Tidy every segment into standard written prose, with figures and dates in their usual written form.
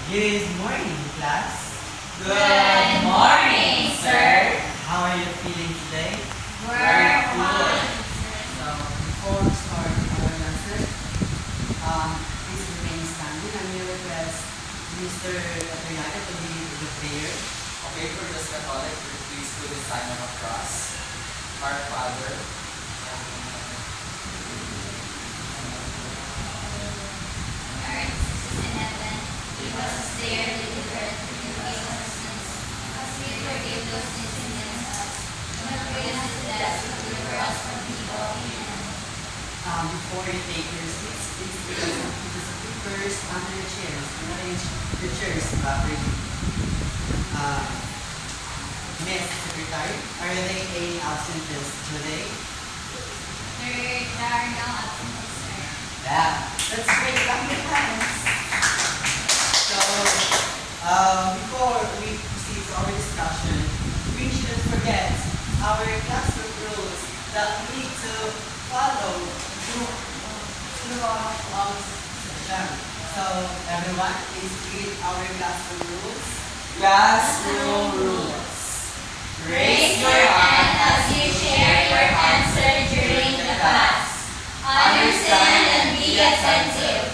Good morning, class. Good morning, sir. How are you feeling today? We're fine. So, before we start our lesson, please remain standing and we request Mr. Atayaka to lead the prayer. Okay, for this Catholic, please do the sign of a cross. Our Father, Earth is in heaven. Give us this day our daily bread. Forgive us our sins, as we forgive those sins against us. Do not bring us to death, but deliver us from evil. Amen. Before you take your seats, please place some pieces of papers under your chairs and arrange your chairs properly. Miss Secretary, are there any absences today? There are no absences, sir. Yeah, that's great. Clap your hands. So, before we proceed to our discussion, we shouldn't forget our classroom rules that we need to follow throughout our session. So, everyone, please read our classroom rules. classroom rules. Raise your hand as you share your answer during the class. Understand and be attentive.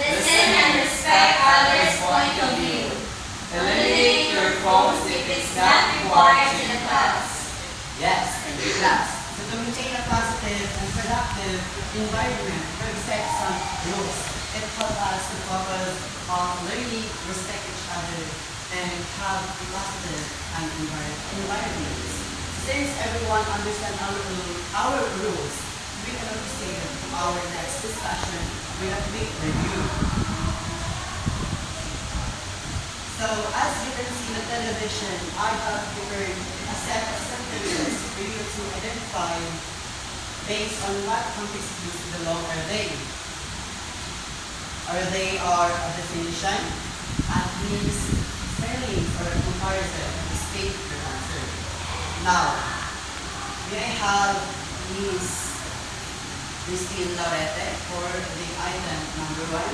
Listen and respect others' point of view. Eliminate your phones if it's not required in the class. Yes, and your class. So, to maintain a positive and productive environment, we set some rules. It helps us to focus on learning, respect each other, and have a positive and environment. Since everyone understands our rules, we can proceed to our next discussion with a quick review. So, as you can see in the television, I have prepared a set of sentences for you to identify based on what context clues belong are they. A definition, at least spelling or a comparison to state your answer. Now, may I have Miss Christine Laurete for the item number 1.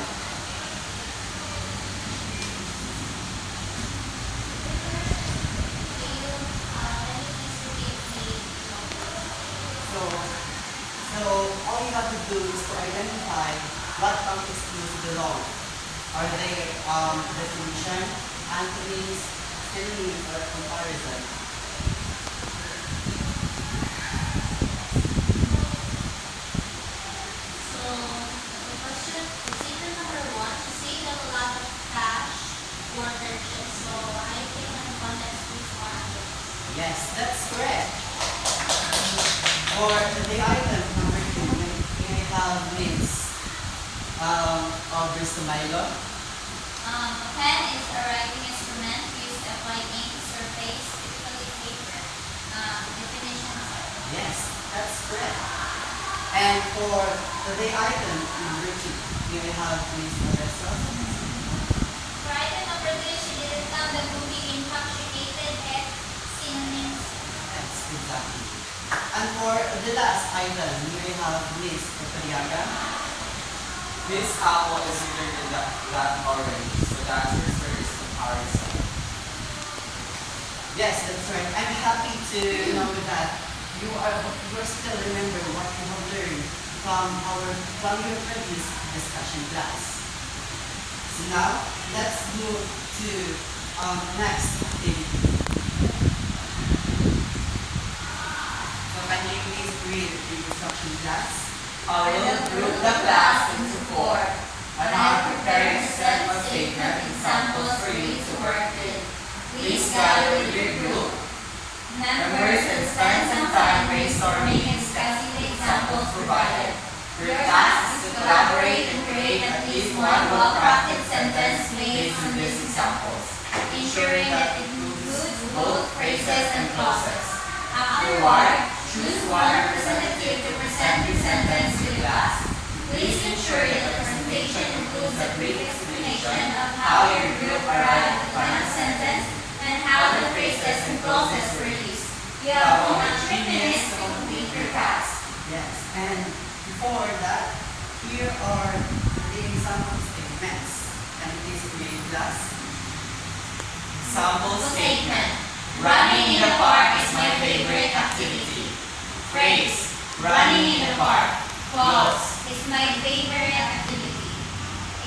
So all you have to do is to identify what context clues belong. Are they definition, antonyms, synonyms, or comparison? So, the question, statement number 1, to say that a lot of cash or purchase. So, I think the context clues are others. Yes, that's correct. For the item number 2, may I have Miss August Milo? A pen is a writing instrument used to apply ink to surface, typically paper. Definitions. Yes, that's correct. And for the item number 2, may I have Miss Odessa? For item number 3, she didn't count the movie intoxicated at synonyms. Yes, exactly. And for the last item, may I have Miss Pariaga? This apple is sweeter than that orange, so the answer is comparison. Yes, that's right. I'm happy to know that you are still remember what you have learned from your previous discussion class. So now, let's move to next activity. So can you please read the instruction class? I will group the class into 4. I'm now preparing a set of statement examples for you to work with. Please gather with your group. Members and spend some time brainstorming and discussing the examples provided. Your task is to collaborate and create at least one well-crafted sentence based on these examples, ensuring that it includes both phrases and clauses. Afterward, choose one representative to present your sentence to the class. Please ensure that the presentation includes a brief explanation of how your group arrived at the final sentence and how the phrases and clauses were used. You have only 3 minutes to complete your task. Yes, and before that, here are the example statements. Can you please read class? Sample statement. Running in the park is my favorite activity. Phrase. Running in the park. Clause is my favorite activity.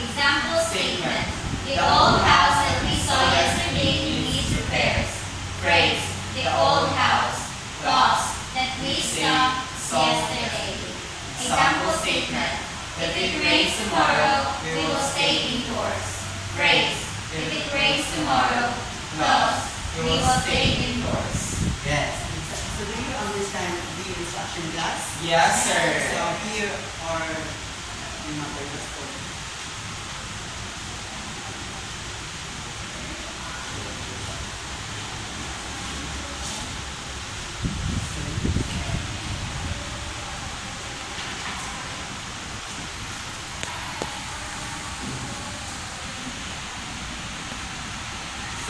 Example statement. The old house that we saw yesterday needs repairs. Phrase. The old house. Clause that we saw yesterday. Example statement. If it rains tomorrow, we will stay indoors. Phrase. If it rains tomorrow, clause, we will stay indoors. Yes. So do you understand the instruction class? Yes, sir. So here are the numbers for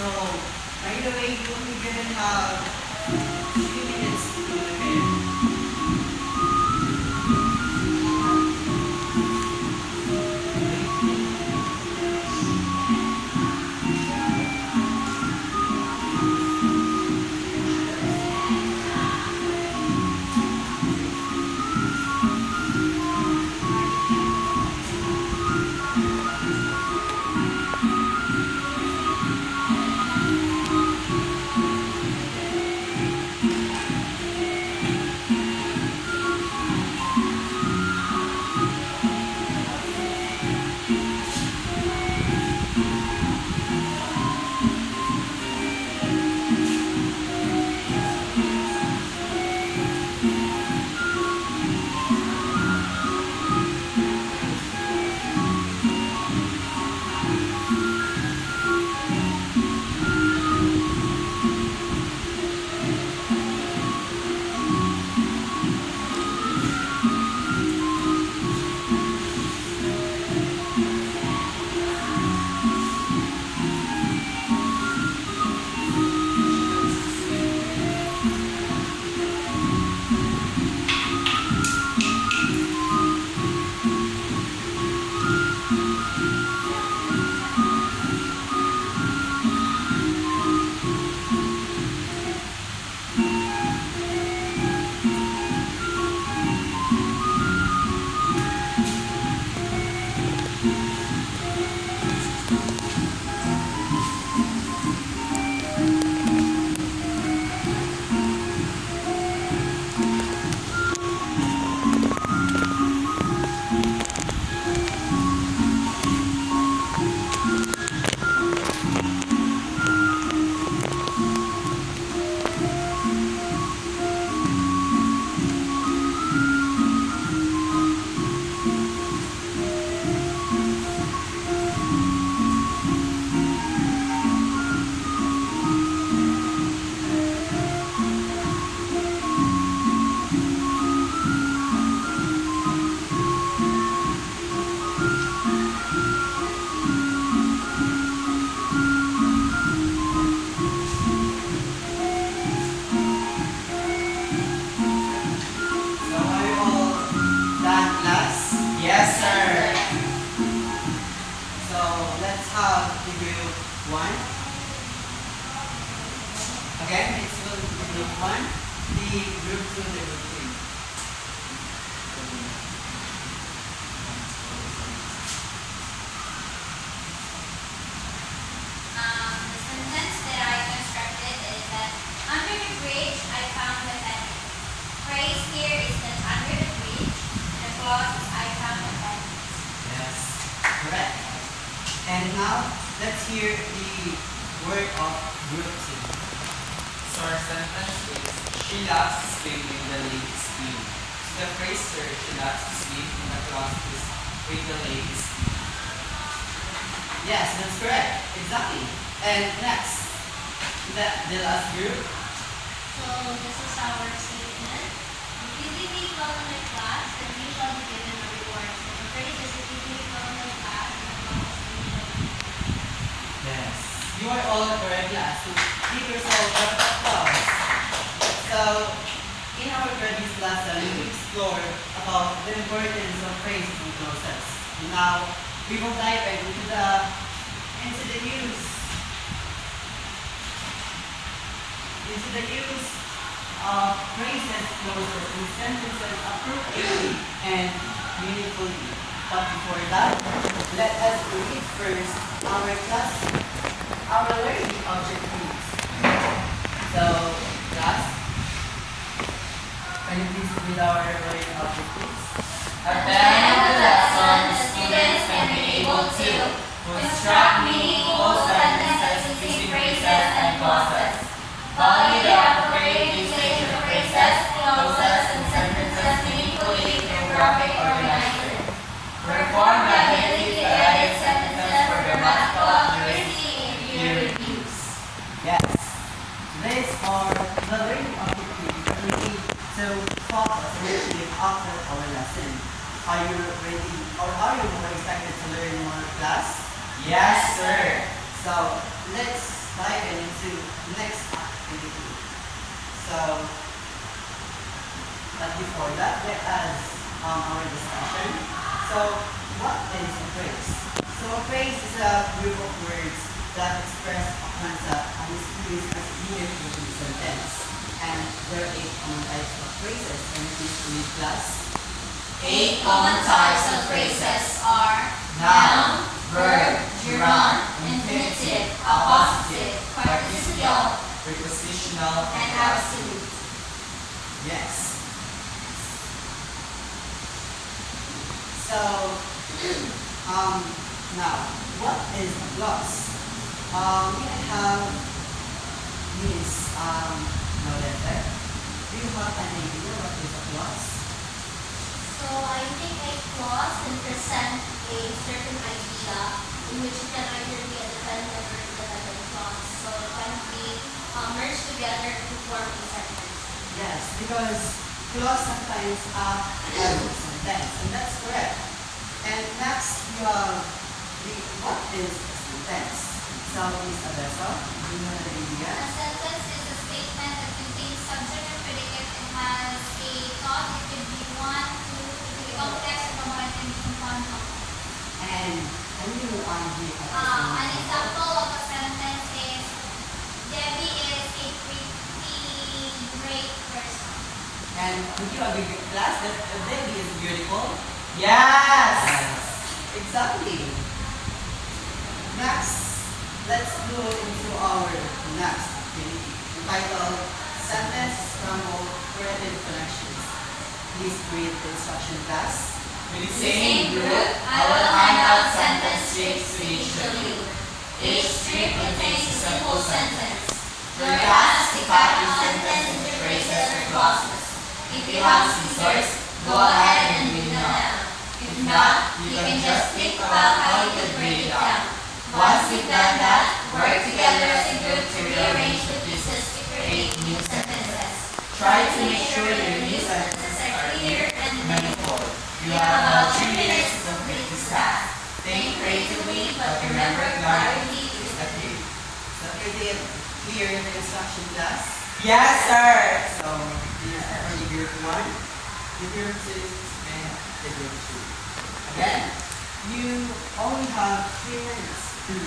So, by the way, you only gonna have 3 minutes to do the game. Again, it's will be group 1, the group 2, the group 3. The sentence that I constructed is that under the bridge I found the penny. Phrase here is that under the bridge, the clause is I found the penny. Yes, correct. And now, let's hear the word of group 2. So our sentence is, she loves to swim with the lake is clean. So the phrase, sir, she loves to swim, and the clause is with the lake is clean. Yes, that's correct. Exactly. And next, the last group. So this is our statement. If you did it well in the class, then you shall be given a reward. So the phrase is if you did it well in the class, then the clause is you shall be given. Yes. You are all correct class. So give yourself a applause. So, in our previous lesson, we explored about the importance of phrases and clauses. And now, we will dive into the news. into the use of phrases, clauses, and sentences appropriately and meaningfully. But before that, let us read first our learning objectives. So, class, can you please read our learning objectives? At the end of the lesson, the students can be able to construct meaningful sentences using phrases and clauses, value the appropriate usage of phrases, clauses, and sentences meaningfully through graphic organizing, perform the ability to edit sentences for grammatical accuracy in peer reviews. Yes. These are the learning objectives that we need to focus and achieve after our lesson. Are you ready or are you more excited to learn more class? Yes, sir. So let's dive into next activity. So, but before that, let us our discussion. So, what is a phrase? So, a phrase is a group of words that express a concept and is used as unit in a sentence. And there are 8 common types of phrases. Can you please read class? 8 common types of phrases are noun, verb, gerund, infinitive, appositive, participial, prepositional, and absolute. Yes. So, now, what is a clause? We have this no letter. Do you have an idea what is a clause? So I think a clause can present a certain idea in which it can either be a dependent or independent clause. So it can be merged together to form a sentence. Yes, because clause sometimes act as a sentence, and that's correct. And next, you have what is a sentence? So, Miss Adessa, do you have an idea? A sentence is a statement that contains subject and predicate and has a thought. It could be one, two, it could be context, or combined, and compound. And can you give An example of a sentence is Debbie is a pretty great person. And would you agree with class that a baby is beautiful? Yes! Exactly. Next, let's go into our next activity entitled Sentence Scramble Creative Connections. Please read the instruction class. With the same group, I will hand out sentence strips to each of you. Each strip contains a simple sentence. Your task is to cut the sentence into phrases or clauses. If you have scissors, go ahead and do now. If not, you can just think about how you could break it down. Once you've done that, work together as a group to rearrange the pieces to create new sentences. Try to make sure your new sentences are clear and meaningful. You have about 3 minutes to complete this task. Think creatively, but remember clarity is the key. So is it clear in the instruction class? Yes, sir! So these are only group 1, the group 2, and the group 2. Again, you only have 3 minutes to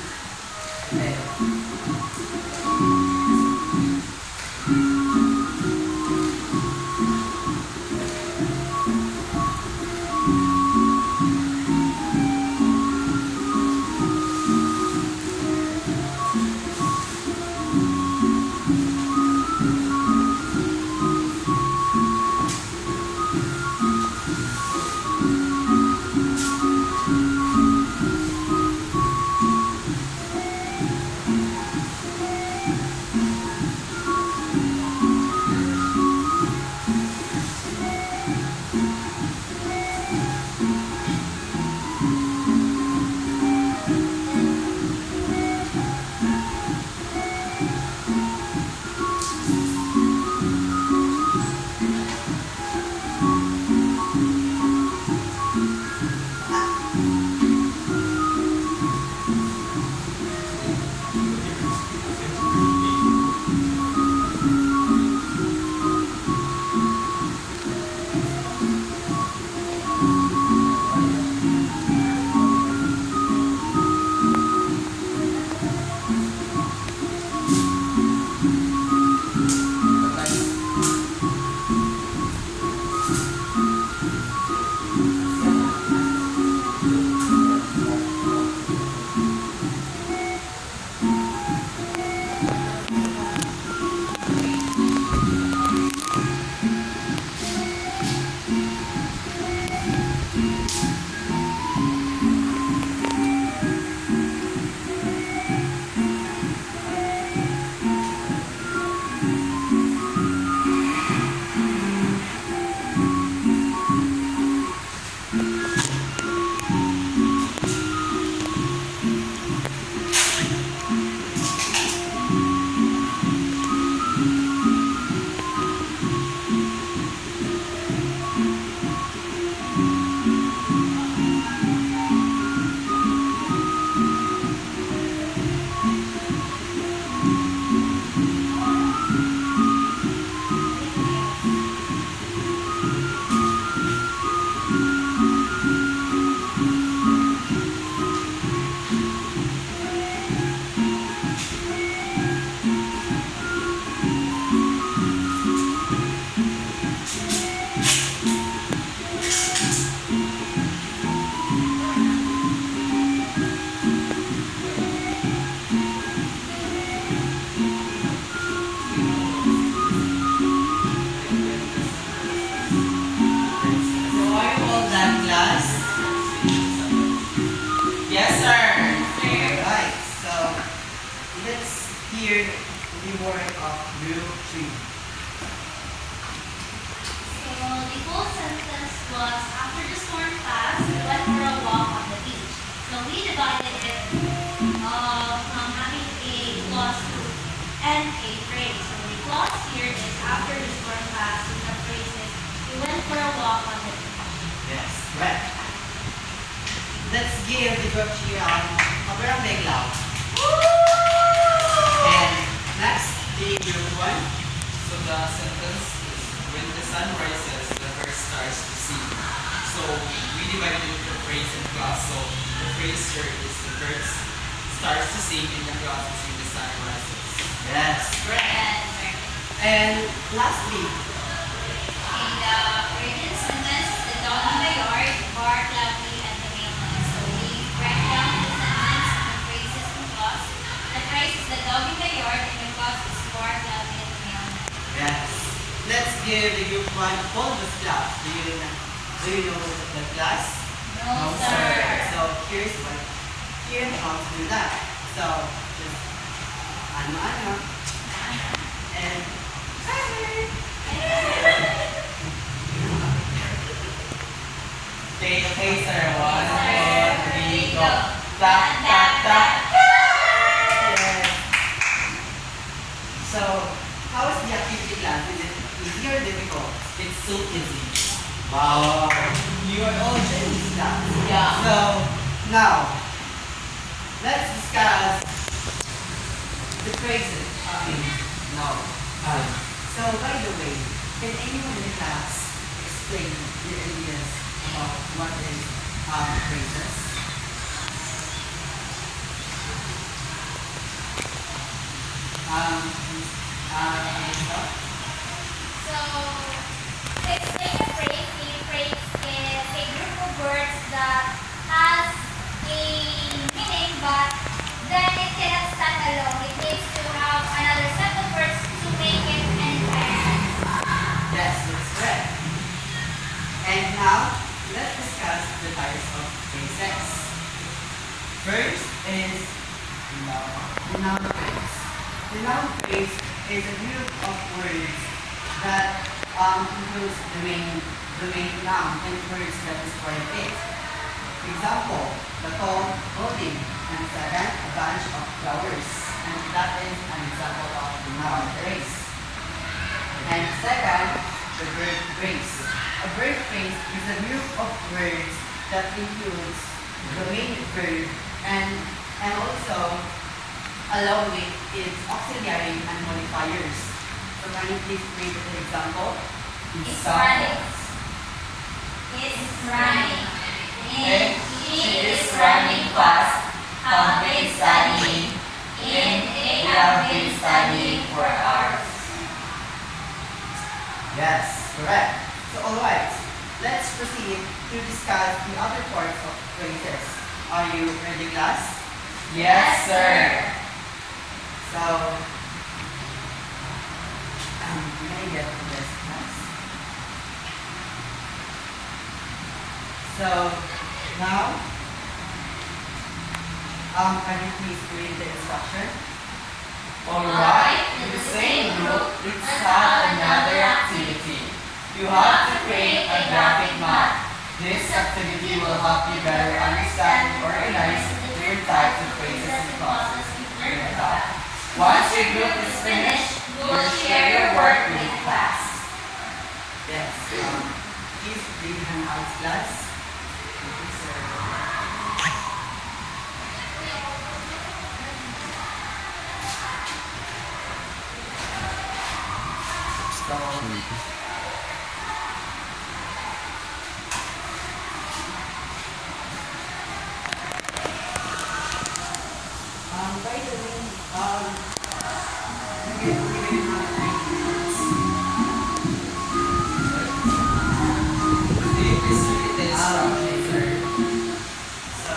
group 3. So the full sentence was, after the storm passed, we went for a walk on the beach. So we divided it from having a clause and a phrase. So the clause here is, after the storm passed, and the phrase is, we went for a walk on the beach. Yes, correct. Let's give the group 3 a very big loud. And next, the group 1. So the sentence is, when the sun rises, the earth starts to sing. So we divided it into phrase and clause. So the phrase here is the earth starts to sing, and the clause is when the sun rises. Yes, correct. And lastly, In the written sentence, the dog in the yard barked loudly at the mailman. So we break down the sentence and the phrases and clause. The phrase is, the dog in the yard, and the clause is barked loudly at the mailman. yes, let's give the group 1 bonus class. Do you know the class? No, sir. So here's how to do that. So just ano and Okay, sir. 1, 2, 3, go. Tap, tap, tap. yes. So how is the activity class? Is it easy or difficult? It's so easy. Wow, you are all genius class. Yeah. So now let's discuss the phrases. No. So by the way, can anyone in the class explain your ideas about what is phrases? So, to explain a phrase is a group of words that has a meaning, but then it cannot stand alone. It needs to have another set of words to make it an entire sentence. Yes, that's correct. And now let's discuss the types of phrases. First is the noun phrase. The noun phrase is a group of words that includes the main noun and words that describe it. For example, the tall building, and second, a bunch of flowers. And that is an example of the noun phrase. And second, the verb phrase. A verb phrase is a group of words that includes the main verb and also along with its auxiliary and modifiers. So can you please read the example? It's running. It's running. And she is running fast. Have been studying. And they have been studying for hours. Yes, correct. So alright, let's proceed to discuss the other parts of phrases. Are you ready, class? Yes, sir. So, may I get this, class? So, now, can you please read the instruction? Alright, in the same group, let's have another activity. You have to create a graphic map. This activity will help you better understand and organize the different types of phrases and clauses you've learned about. Once your group is finished, you'll share your work with the class. Yes. Please read handouts, class. Thank you, sir. By the way, you can have Please read the instructions, sir. so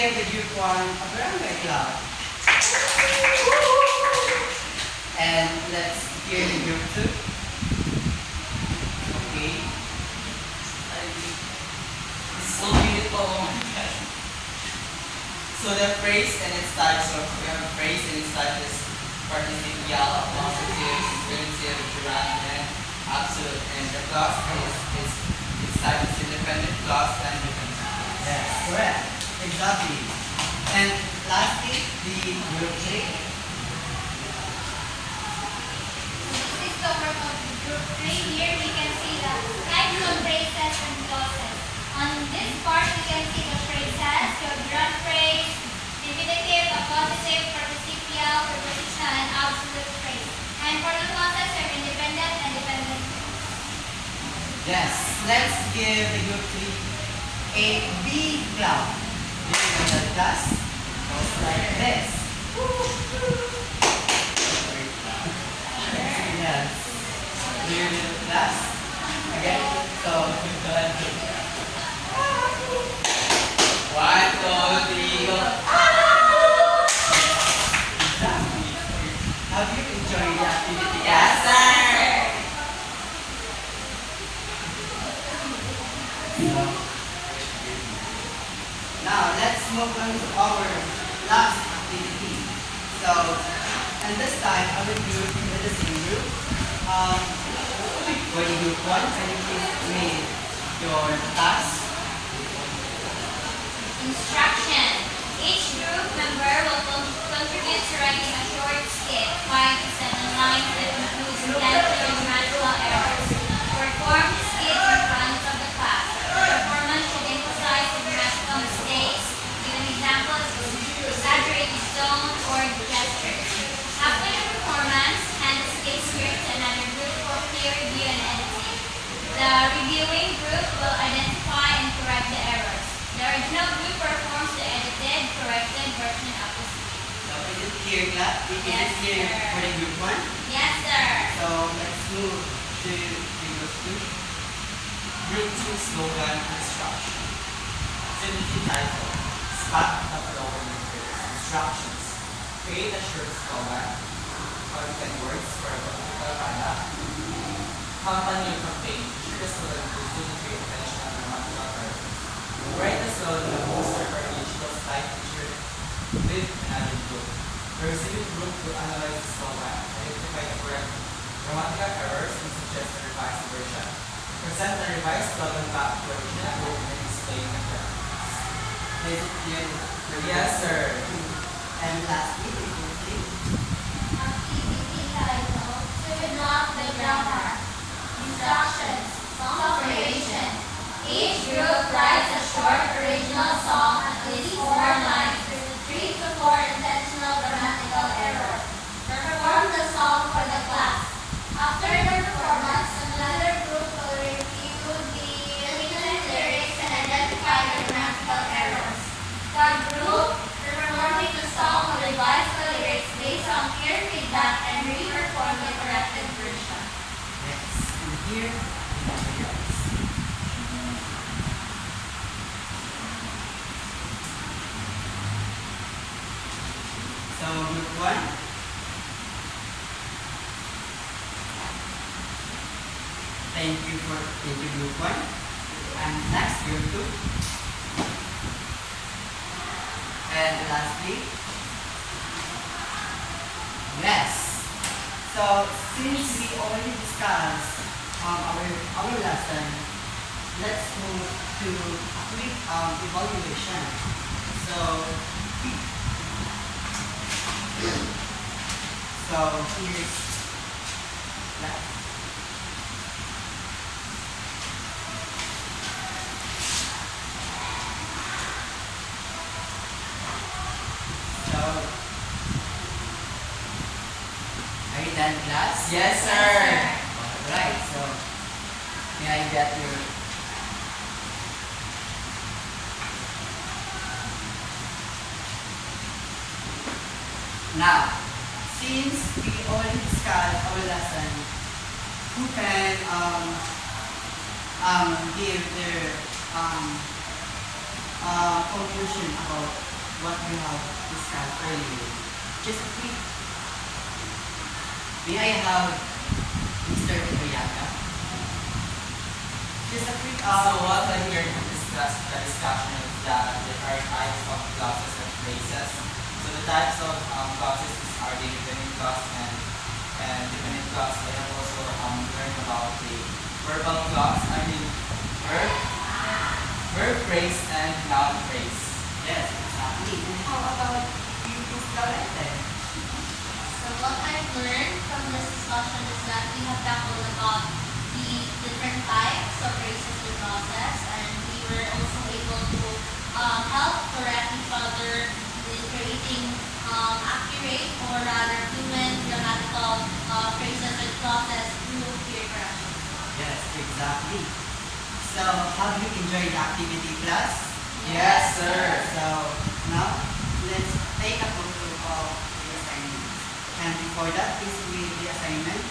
give the group 1 a barangay club. And let's hear the group 2. Okay. It's so beautiful. Oh my God. So the phrase and its types of we have a phrase and its types is participial, positive, infinitive, gerund, and absolute. And the clause is its type is independent clause and dependent. Yes, correct. Exactly. And lastly, the group 3. This is the work of the group 3. Here we can see the types of phrases and clauses. On this part, we can see the phrases, your gerund phrase, infinitive, appositive, participial, prepositional, and absolute phrase. And for the clauses, your independent and dependent. Yes, let's give the group 3 a B clap. Giving the class goes like this. Yes. Give the class. Again. So go ahead. 1, 2, 3, go. Exactly. Have you enjoyed the activity? Yes, sir. Now, let's move on to our last activity. So, and this time, I will do it with the same group. For the group 1, can you please read your task? Instruction. Each group member will contribute to writing a short skit, 5 to 7 lines that includes intentional and grammatical errors. Perform the skit in front of the class. The performance should emphasize the grammatical mistakes, give an examples, exaggerated tone, or gestures. After the performance, hand the skit script to another group for peer review and editing. The reviewing group will identify and correct the errors. The original group performs the edited, corrected version of the skit. So, is it clear, class? Is Yes, it clear sir. for the group 1? Yes, sir. So, let's move to the group 2. Group 2 slogan instruction. Activity title. Spot the following phrase. Instructions. Create a short slogan. Content words for a political product. Company or campaign. Ensure the slogan includes unitary intentional grammatical terms. Write the slogan on a poster or digital slide t-shirt with another group. The receiving group will analyze the slogan, identify the correct grammatical errors, and suggest a revised version. Present the revised slogan back to the original group and display the correctness. Is it clear for the Yes, sir. And lastly, the group 3. Activity title. Turn off the grammar. Instructions. Song creation. Each group writes a short original song at least 4 lines with 3 to 4 intentional grammatical errors. Perform the song for the class. After the performance, another group will review the written lyrics and identify the grammatical errors. The group performing the song will revise the lyrics based on peer feedback and re-perform the corrected version. Yes. And here, the yours. So, group 1. Thank you group 1. And next group 2. And lastly, yes. So since we already discussed our lesson, let's move to a quick evaluation. So here's that. So, are you done, class? Yes, sir. Alright, so may I get your now, since we already discussed our lesson, who can give their conclusion about what we have discussed earlier. Just a quick. May I have Mr. Oyaka? Just a quick. So what I hear from the discussion is that there are types of clauses and phrases. So the types of clauses are the dependent clause and dependent clause. I have also learned about the verbal clause. I mean verb phrase and noun phrase. Yes, exactly. And how about you, Miss Laurette? So what I've learned from this discussion is that we have tackled about the different types of phrases and clauses, and we were also able to help correct each other in creating accurate or rather fluent grammatical phrases and clauses through peer correction. Yes, exactly. So, have you enjoyed the activity class? Yes, sir. So, now, let's take a photo of the assignment. And before that, please read the assignment.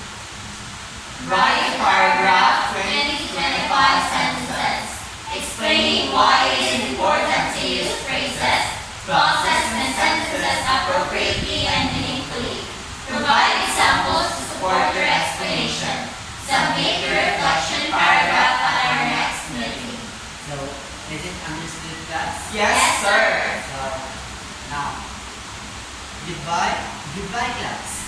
Write paragraph 20 to 25 sentences explaining why it is important to use phrases, clauses, and sentences appropriately and meaningfully. Provide examples to support your explanation. Submit your reflection paragraph at our next meeting. So, is it understood, class? Yes, sir. So, now, goodbye. Goodbye, class.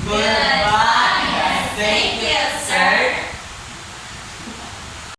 Goodbye. Thank you, sir.